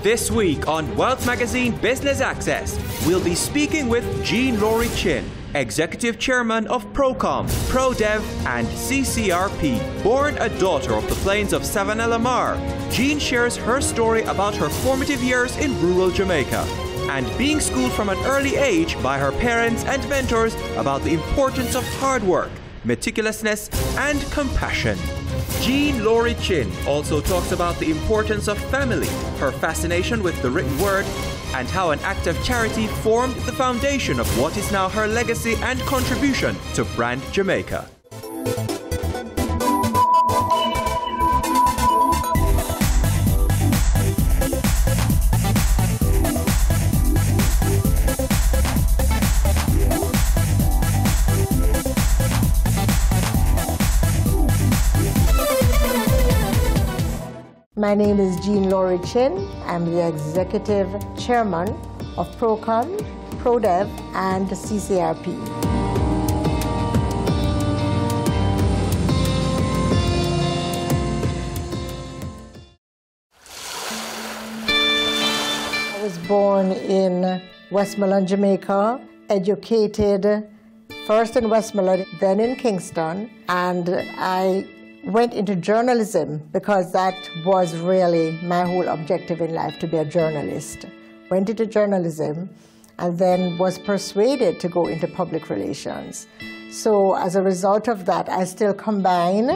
This week on Wealth Magazine Business Access, we'll be speaking with Jean Lowrie-Chin, Executive Chairman of Procom, ProDev and CCRP. Born a daughter of the plains of Savannah Lamar, Jean shares her story about her formative years in rural Jamaica and being schooled from an early age by her parents and mentors about the importance of hard work, meticulousness and compassion. Jean Lowrie-Chin also talks about the importance of family, her fascination with the written word, and how an act of charity formed the foundation of what is now her legacy and contribution to Brand Jamaica. My name is Jean Lowrie-Chin. I'm the Executive Chairman of Procom, ProDev, and CCRP. I was born in Westmoreland, Jamaica, educated first in Westmoreland, then in Kingston, and I went into journalism because that was really my whole objective in life, to be a journalist. Went into journalism and then was persuaded to go into public relations. So as a result of that, I still combine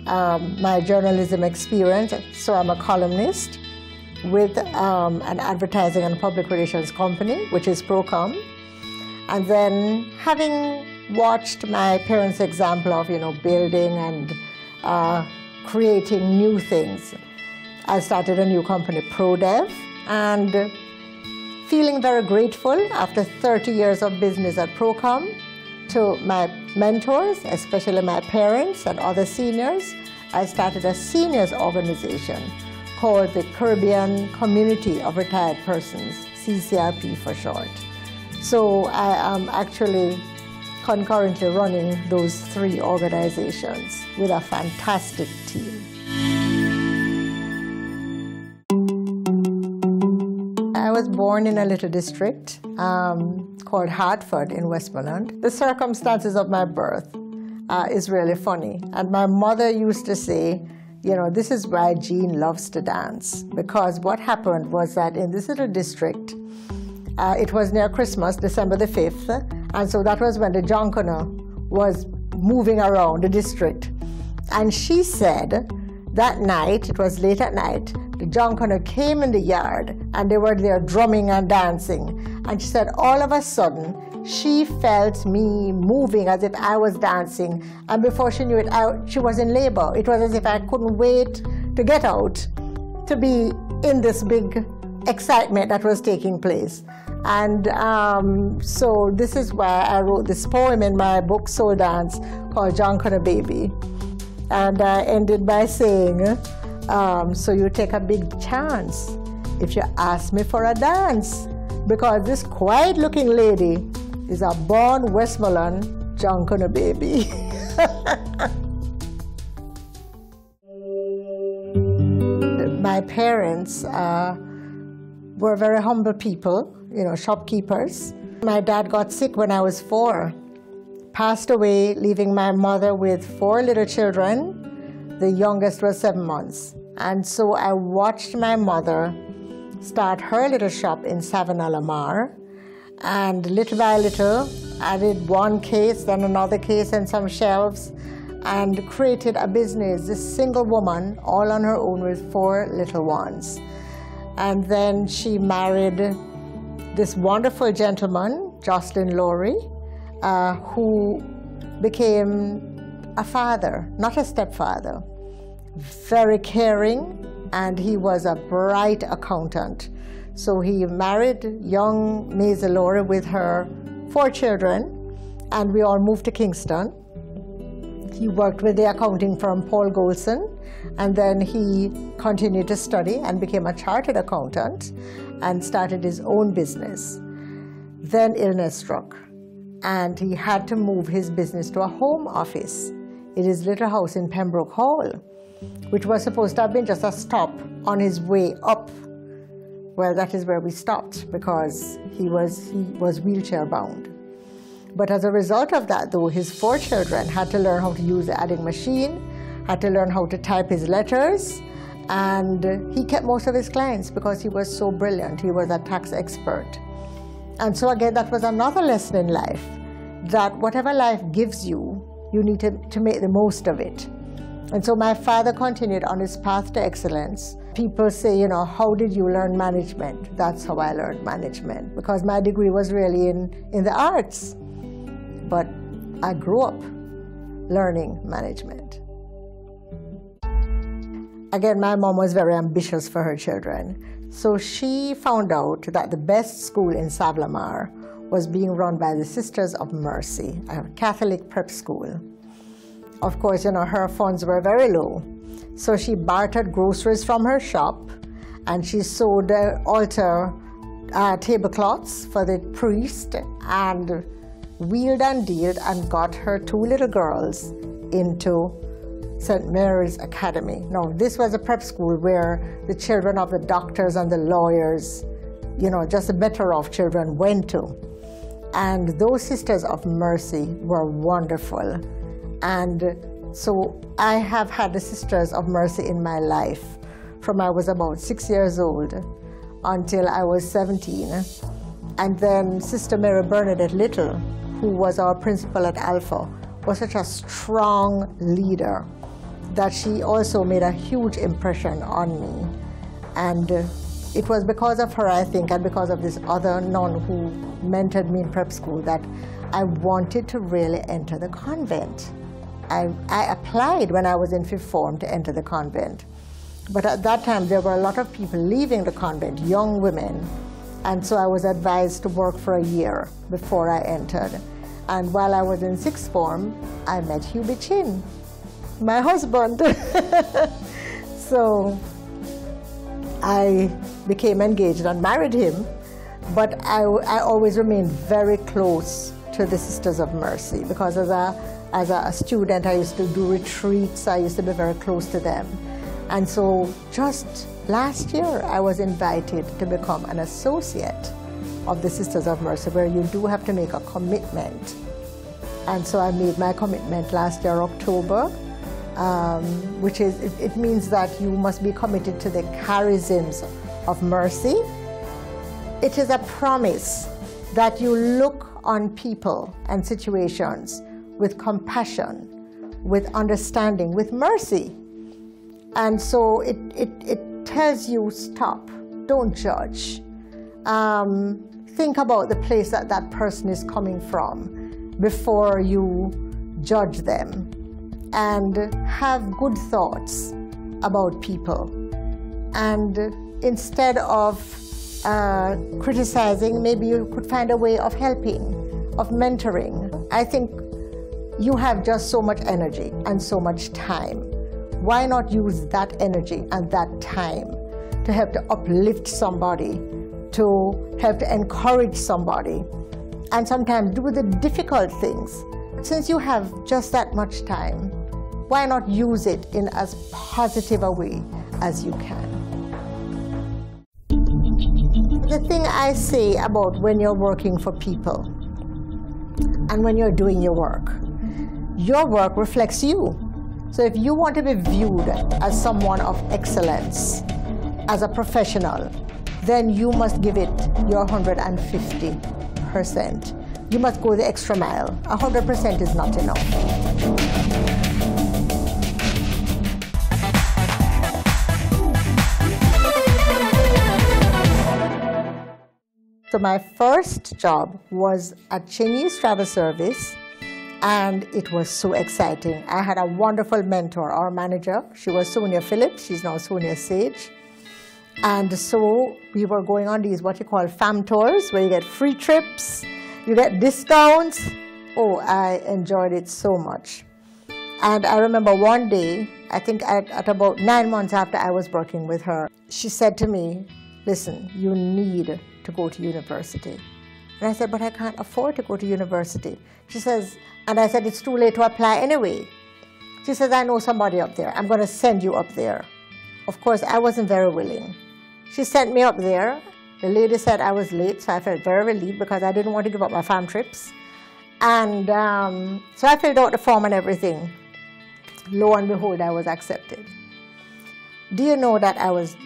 my journalism experience. So I'm a columnist with an advertising and public relations company, which is Procom. And then having watched my parents' example of, building and creating new things, I started a new company, ProDev, and feeling very grateful after 30 years of business at Procom to my mentors, especially my parents and other seniors. I started a seniors organization called the Caribbean Community of Retired Persons, CCRP for short. So I am actually concurrently running those three organizations with a fantastic team. I was born in a little district called Hartford in Westmoreland. The circumstances of my birth is really funny. And my mother used to say, this is why Jean loves to dance. Because what happened was that in this little district, it was near Christmas, December the 5th, and so that was when the Junkanoo was moving around the district. And she said that night, it was late at night, the Junkanoo came in the yard and they were there drumming and dancing. And she said all of a sudden, she felt me moving as if I was dancing. And before she knew it, she was in labor. It was as if I couldn't wait to get out to be in this big excitement that was taking place. And so this is why I wrote this poem in my book, Soul Dance, called Junkanoo Baby. And I ended by saying, so you take a big chance if you ask me for a dance, because this quiet-looking lady is a born Westmoreland Junkanoo baby. My parents were very humble people, shopkeepers. My dad got sick when I was 4, passed away, leaving my mother with 4 little children. The youngest was 7 months. And so I watched my mother start her little shop in Savannah Lamar, and little by little added one case, then another case and some shelves, and created a business, this single woman, all on her own with 4 little ones. And then she married this wonderful gentleman, Jocelyn Lowrie, who became a father, not a stepfather, very caring, and he was a bright accountant. So he married young Maisie Lowrie with her 4 children, and we all moved to Kingston. He worked with the accounting firm Paul Golson, and then he continued to study and became a chartered accountant and started his own business. Then illness struck, and he had to move his business to a home office in his little house in Pembroke Hall, which was supposed to have been just a stop on his way up Well, that is where we stopped because he was wheelchair bound. But as a result of that, though, his 4 children had to learn how to use the adding machine, had to learn how to type his letters, and he kept most of his clients because he was so brilliant. He was a tax expert. And so again, that was another lesson in life, that whatever life gives you, you need to make the most of it. And so my father continued on his path to excellence. People say, you know, how did you learn management? That's how I learned management, because my degree was really in the arts. But I grew up learning management. Again, my mom was very ambitious for her children. So she found out that the best school in Savlamar was being run by the Sisters of Mercy, a Catholic prep school. Of course, you know, her funds were very low. So she bartered groceries from her shop, and she sewed the altar tablecloths for the priest, and wheeled and dealed and got her 2 little girls into St. Mary's Academy. Now, this was a prep school where the children of the doctors and the lawyers, you know, just the better off children went to. And those Sisters of Mercy were wonderful. And so I have had the Sisters of Mercy in my life from I was about 6 years old until I was 17. And then Sister Mary Bernadette Little, who was our principal at Alpha, was such a strong leader that she also made a huge impression on me. And it was because of her, I think, and because of this other nun who mentored me in prep school, that I wanted to really enter the convent. I applied when I was in 5th form to enter the convent. But at that time, there were a lot of people leaving the convent, young women. And so I was advised to work for a year before I entered. And while I was in 6th form, I met Lowrie-Chin, my husband. So I became engaged and married him. But I always remained very close to the Sisters of Mercy, because as a student, I used to do retreats. I used to be very close to them. And so just last year, I was invited to become an associate of the Sisters of Mercy, where you do have to make a commitment. And so I made my commitment last year, October, which is, it means that you must be committed to the charisms of mercy. It is a promise that you look on people and situations with compassion, with understanding, with mercy. And so it tells you, stop, don't judge. Think about the place that that person is coming from before you judge them. And have good thoughts about people. And instead of criticizing, maybe you could find a way of helping, of mentoring. I think you have just so much energy and so much time. Why not use that energy and that time to help to uplift somebody, to help to encourage somebody, and sometimes do the difficult things? Since you have just that much time, why not use it in as positive a way as you can? The thing I say about when you're working for people and when you're doing your work reflects you. So if you want to be viewed as someone of excellence, as a professional, then you must give it your 150%. You must go the extra mile. 100% is not enough. So my first job was at Chinese Travel Service, and it was so exciting. I had a wonderful mentor, our manager. She was Sonia Phillips. She's now Sonia Sage. And so we were going on these what you call fam tours, where you get free trips, you get discounts. Oh, I enjoyed it so much. And I remember one day, I think at about 9 months after I was working with her, she said to me, listen, you need to go to university. And I said, but I can't afford to go to university. She says, and I said, it's too late to apply anyway. She says, I know somebody up there. I'm going to send you up there. Of course, I wasn't very willing. She sent me up there. The lady said I was late, so I felt very relieved because I didn't want to give up my farm trips. And so I filled out the form and everything. Lo and behold, I was accepted. Do you know that I was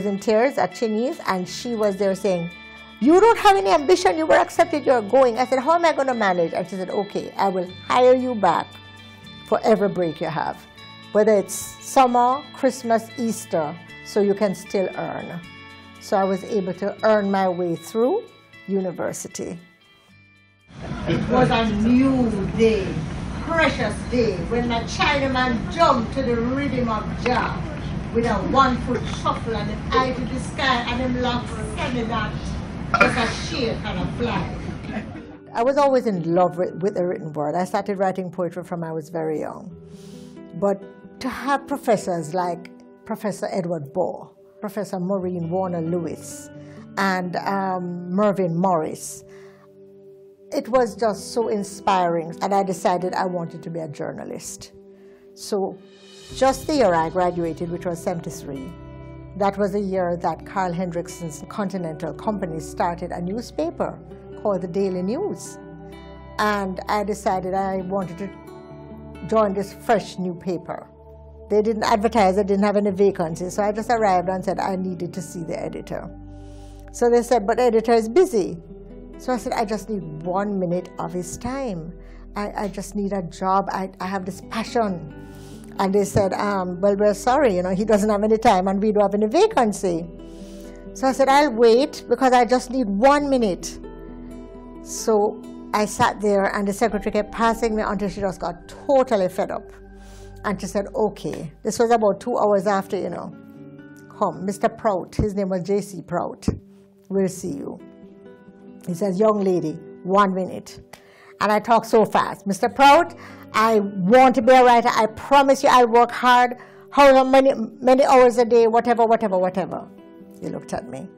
in tears at Chinese, and she was there saying, "You don't have any ambition, you were accepted, you're going." I said, "How am I going to manage?" And she said, "Okay, I will hire you back for every break you have, whether it's summer, Christmas, Easter, so you can still earn." So I was able to earn my way through university. It was a new day, precious day, when my Chinaman jumped to the rhythm of jazz with a 1-foot shuffle and an eye to the sky, and them locks sending that just a shake and a fly. I was always in love with the written word. I started writing poetry from I was very young. But to have professors like Professor Edward Baugh, Professor Maureen Warner Lewis, and Mervyn Morris, it was just so inspiring, and I decided I wanted to be a journalist. So just the year I graduated, which was 73, that was the year that Carl Hendrickson's Continental Company started a newspaper called the Daily News. And I decided I wanted to join this fresh new paper. They didn't advertise, they didn't have any vacancies, so I just arrived and said I needed to see the editor. So they said, "But the editor is busy." So I said, "I just need 1 minute of his time. I just need a job, I have this passion." And they said, "Well, we're sorry, he doesn't have any time and we don't have any vacancy." So I said, "I'll wait because I just need 1 minute." So I sat there and the secretary kept passing me until she just got totally fed up. And she said, "Okay." This was about 2 hours after, "Come, Mr. Prout," his name was J.C. Prout, "we'll see you." He says, "Young lady, 1 minute." And I talk so fast. "Mr. Prout, I want to be a writer. I promise you I'll work hard, however many hours a day, whatever. He looked at me.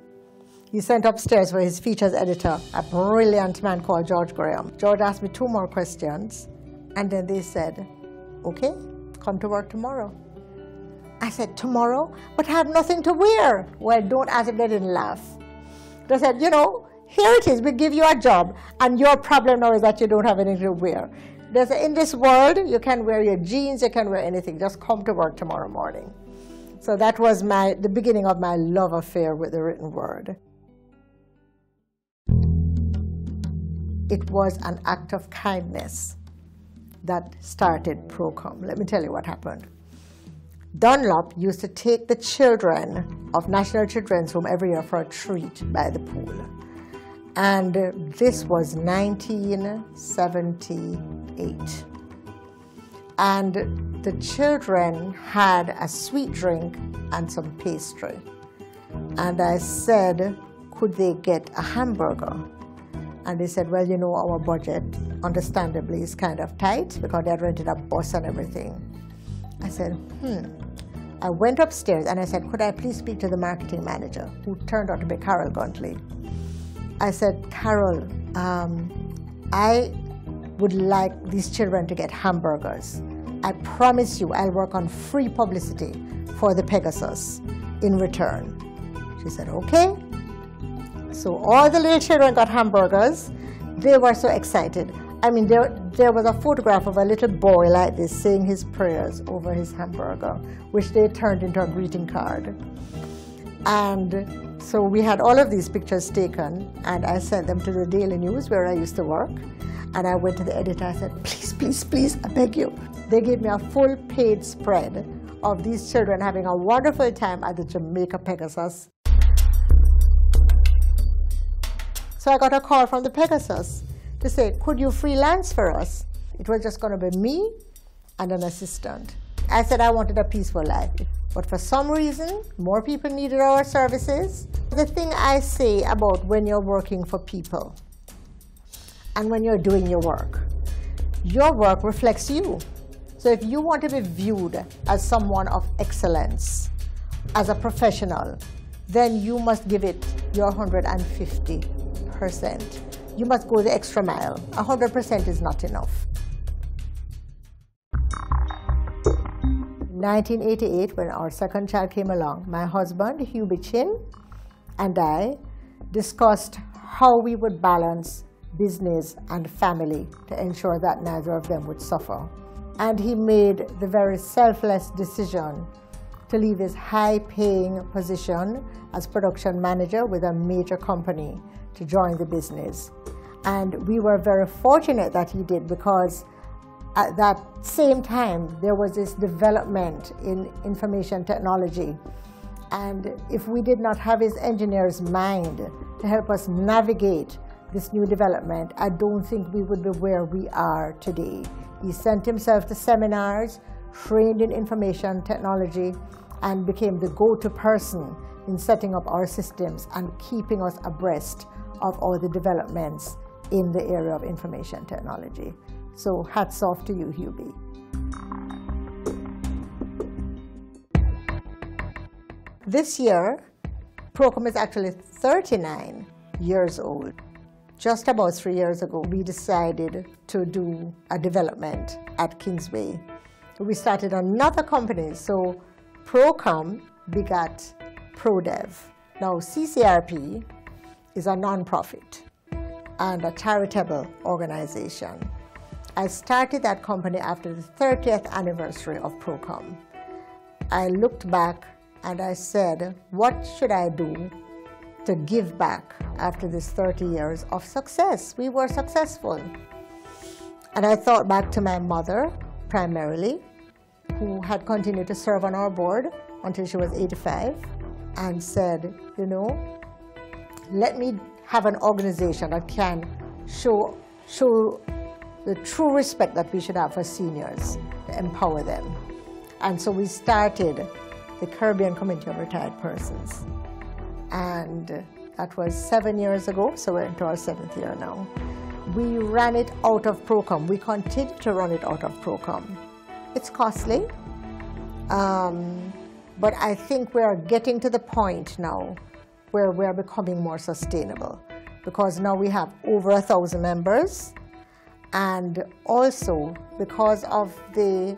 He sent upstairs for his features editor, a brilliant man called George Graham. George asked me 2 more questions, and then they said, "Okay, come to work tomorrow." I said, "Tomorrow? But I have nothing to wear." Well, don't ask if they didn't laugh. They said, "Here it is, we give you a job, and your problem now is that you don't have anything to wear. In this world, you can wear your jeans, you can wear anything. Just come to work tomorrow morning." So that was the beginning of my love affair with the written word. It was an act of kindness that started Procom. Let me tell you what happened. Dunlop used to take the children of National Children's Home every year for a treat by the pool. And this was 1978. And the children had a sweet drink and some pastry. And I said, could they get a hamburger? And they said, "Well, our budget, understandably, is kind of tight because they had rented a bus and everything." I said, I went upstairs and I said, "Could I please speak to the marketing manager?" who turned out to be Carol Guntley. I said, "Carol, I would like these children to get hamburgers. I promise you I'll work on free publicity for the Pegasus in return." She said, "Okay." So all the little children got hamburgers. They were so excited. I mean, there was a photograph of a little boy like this saying his prayers over his hamburger, which they turned into a greeting card. And so we had all of these pictures taken, and I sent them to the Daily News where I used to work. And I went to the editor, I said, "Please, please, please, I beg you." They gave me a full paid spread of these children having a wonderful time at the Jamaica Pegasus. So I got a call from the Pegasus to say, "Could you freelance for us?" It was just going to be me and an assistant. I said I wanted a peaceful life, but for some reason, more people needed our services. The thing I say about when you're working for people and when you're doing your work reflects you. So if you want to be viewed as someone of excellence, as a professional, then you must give it your 150%. You must go the extra mile. 100% is not enough. 1988, when our second child came along, my husband, Lowrie-Chin, and I discussed how we would balance business and family to ensure that neither of them would suffer. And he made the very selfless decision to leave his high-paying position as production manager with a major company to join the business. And we were very fortunate that he did, because at that same time there was this development in information technology. And if we did not have his engineer's mind to help us navigate this new development, I don't think we would be where we are today. He sent himself to seminars, trained in information technology, and became the go-to person in setting up our systems and keeping us abreast of all the developments in the area of information technology. So hats off to you, Lowrie. This year, Procom is actually 39 years old. Just about 3 years ago, we decided to do a development at Kingsway. We started another company, so Procom begat ProDev. Now, CCRP is a non-profit and a charitable organization. I started that company after the 30th anniversary of Procom. I looked back and I said, what should I do to give back after this 30 years of success? We were successful. And I thought back to my mother, primarily, who had continued to serve on our board until she was 85, and said, you know, let me have an organization that can show the true respect that we should have for seniors, to empower them. And so we started the Caribbean Community of Retired Persons. And that was 7 years ago, so we're into our 7th year now. We ran it out of Procom. We continue to run it out of Procom. It's costly, but I think we are getting to the point now where we're becoming more sustainable, because now we have over 1,000 members, and also because of the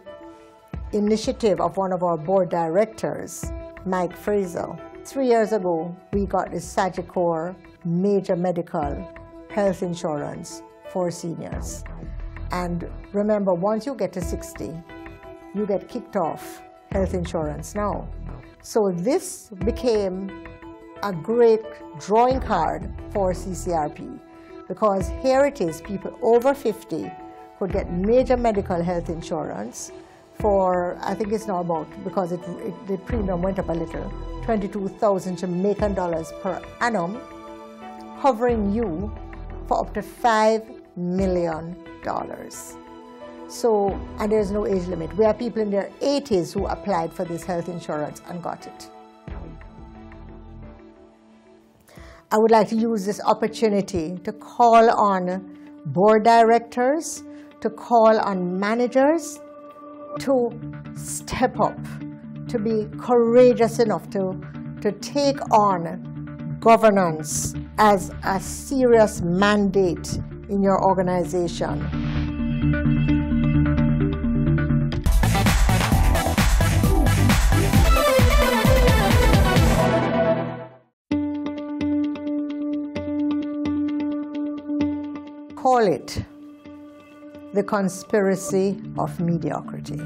initiative of one of our board directors, Mike Fraser. 3 years ago, we got the Sagicor major medical health insurance for seniors. And remember, once you get to 60, you get kicked off health insurance now. So this became a great drawing card for CCRP, because here it is, people over 50 could get major medical health insurance for, I think it's now about, because the premium went up a little, 22,000 Jamaican dollars per annum, covering you for up to $5 million. So, and there's no age limit. We have people in their 80s who applied for this health insurance and got it. I would like to use this opportunity to call on board directors, to call on managers to step up, to be courageous enough to take on governance as a serious mandate in your organization. Call it the conspiracy of mediocrity.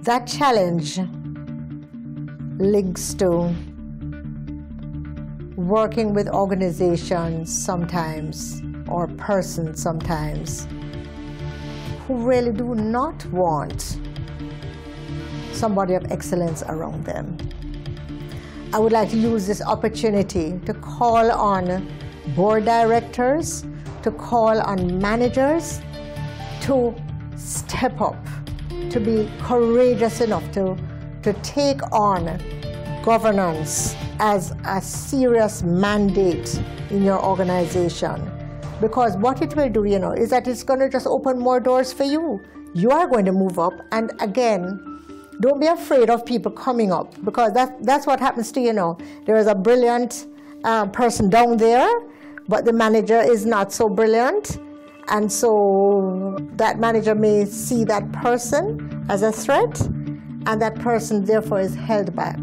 That challenge links to working with organizations sometimes, or persons sometimes, who really do not want somebody of excellence around them. I would like to use this opportunity to call on board directors, to call on managers to step up, to be courageous enough to take on governance as a serious mandate in your organization. Because what it will do, is that it's going to just open more doors for you. You are going to move up, and again, don't be afraid of people coming up, because that's what happens to, there is a brilliant person down there, but the manager is not so brilliant, And so that manager may see that person as a threat, and that person therefore is held back.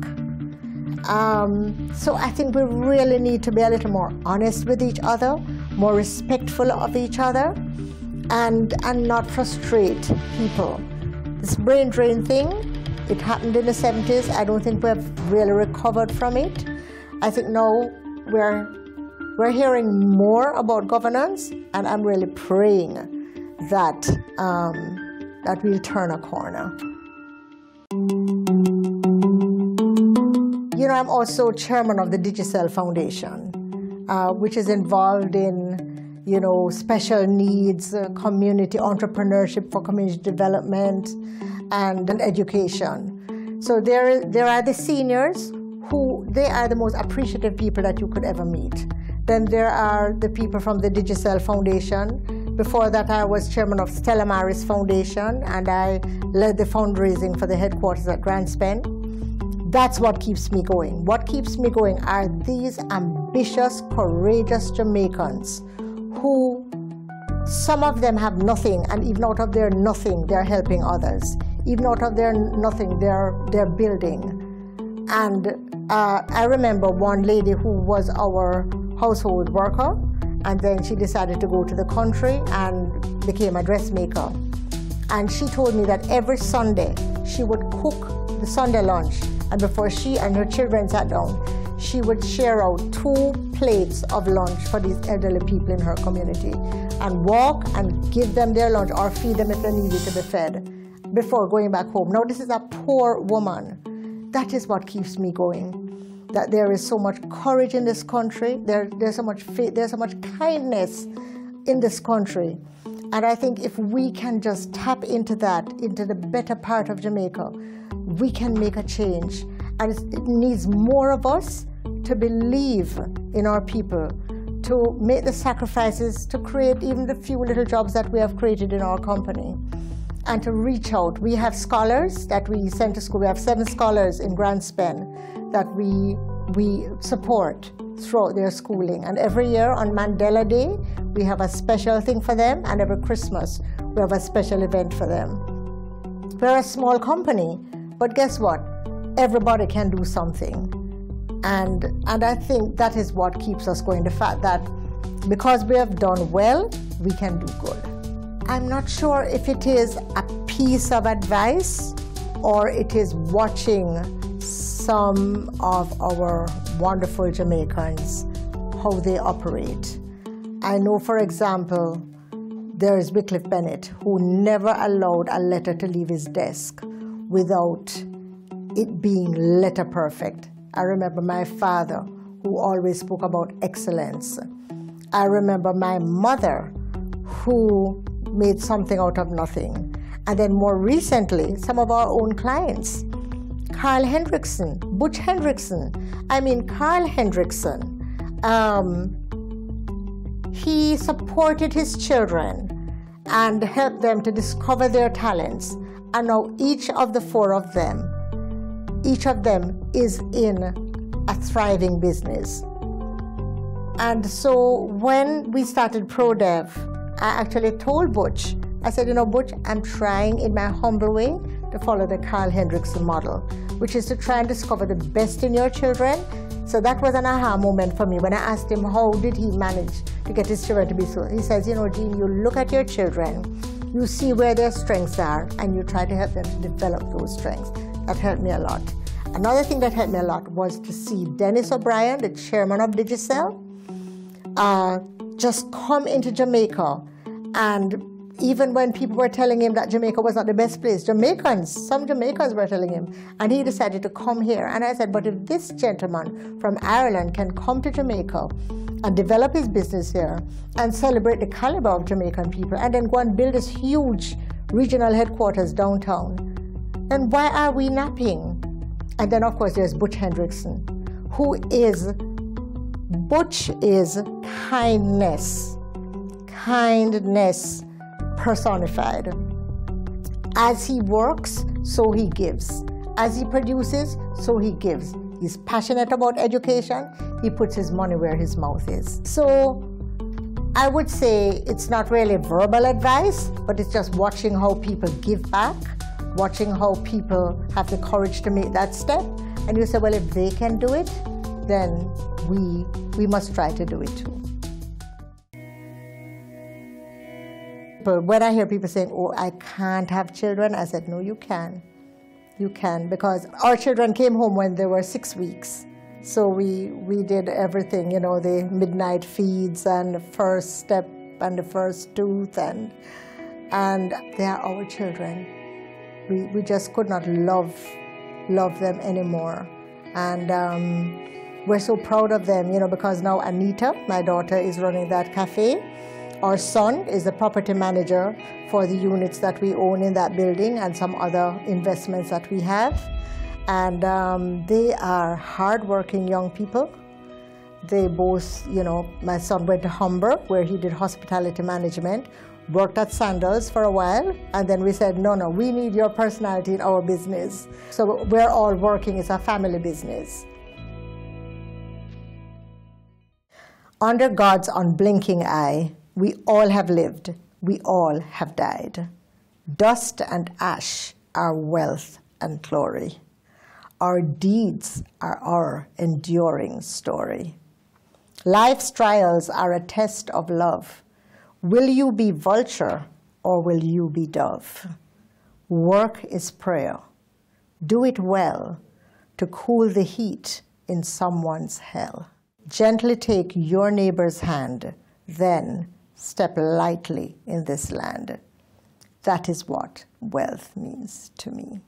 So I think we really need to be a little more honest with each other, more respectful of each other, and not frustrate people. This brain drain thing, it happened in the 70s. I don't think we've really recovered from it. I think now we're hearing more about governance, and I'm really praying that that we'll turn a corner. You know, I'm also chairman of the Digicel Foundation, which is involved in, you know, special needs, community entrepreneurship for community development, and education. So there are the seniors who, they are the most appreciative people that you could ever meet. Then there are the people from the Digicel Foundation. Before that, I was chairman of Stella Maris Foundation, and I led the fundraising for the headquarters at Grand Spend. That's what keeps me going. What keeps me going are these ambitious, courageous Jamaicans who, some of them have nothing, and even out of their nothing, they're helping others. Even out of their nothing, they're building. And I remember one lady who was our household worker, and then she decided to go to the country and became a dressmaker. And she told me that every Sunday she would cook the Sunday lunch, and before she and her children sat down, she would share out 2 plates of lunch for these elderly people in her community and walk and give them their lunch or feed them if they needed to be fed before going back home. Now, this is a poor woman. That is what keeps me going, that there is so much courage in this country, there's so much faith, there's so much kindness in this country. And I think if we can just tap into that, into the better part of Jamaica, we can make a change. And it needs more of us to believe in our people, to make the sacrifices, to create even the few little jobs that we have created in our company, and to reach out. We have scholars that we send to school. We have 7 scholars in Grand Spend that we support throughout their schooling. And every year on Mandela Day, we have a special thing for them, and every Christmas, we have a special event for them. We're a small company, but guess what? Everybody can do something. And I think that is what keeps us going, the fact that because we have done well, we can do good. I'm not sure if it is a piece of advice or it is watching some of our wonderful Jamaicans, how they operate. I know, for example, there is Wycliffe Bennett, who never allowed a letter to leave his desk without it being letter perfect. I remember my father, who always spoke about excellence. I remember my mother, who made something out of nothing. And then more recently, some of our own clients. Carl Hendrickson, Butch Hendrickson. I mean, Carl Hendrickson, he supported his children and helped them to discover their talents. And now each of the 4 of them, each of them is in a thriving business. And so when we started ProDev, I actually told Butch, I said, you know, Butch, I'm trying in my humble way to follow the Carl Hendrickson model, which is to try and discover the best in your children. So that was an aha moment for me when I asked him how did he manage to get his children to be so. He says, you know, Jean, you look at your children, you see where their strengths are, and you try to help them to develop those strengths. That helped me a lot. Another thing that helped me a lot was to see Dennis O'Brien, the chairman of Digicel, just come into Jamaica. And even when people were telling him that Jamaica was not the best place, some Jamaicans were telling him, and he decided to come here. And I said, but if this gentleman from Ireland can come to Jamaica and develop his business here and celebrate the caliber of Jamaican people and then go and build this huge regional headquarters downtown, then why are we napping? And then, of course, there's Butch Hendrickson, Butch is kindness personified. As he works, so he gives. As he produces, so he gives. He's passionate about education. He puts his money where his mouth is. So I would say it's not really verbal advice, but it's just watching how people give back, watching how people have the courage to make that step. And you say, well, if they can do it, then we must try to do it too. But when I hear people saying, oh, I can't have children, I said, no, you can. You can, because our children came home when they were 6 weeks. So we did everything, you know, the midnight feeds and the first step and the first tooth, and they are our children. We just could not love them anymore. And we're so proud of them, you know, because now Anita, my daughter, is running that cafe. Our son is the property manager for the units that we own in that building and some other investments that we have. And they are hardworking young people. They both, you know, my son went to Humber, where he did hospitality management, worked at Sandals for a while, and then we said, no, we need your personality in our business. So we're all working, it's a family business. Under God's unblinking eye, we all have lived, we all have died. Dust and ash are wealth and glory. Our deeds are our enduring story. Life's trials are a test of love. Will you be vulture or will you be dove? Work is prayer. Do it well to cool the heat in someone's hell. Gently take your neighbor's hand, then step lightly in this land. That is what wealth means to me.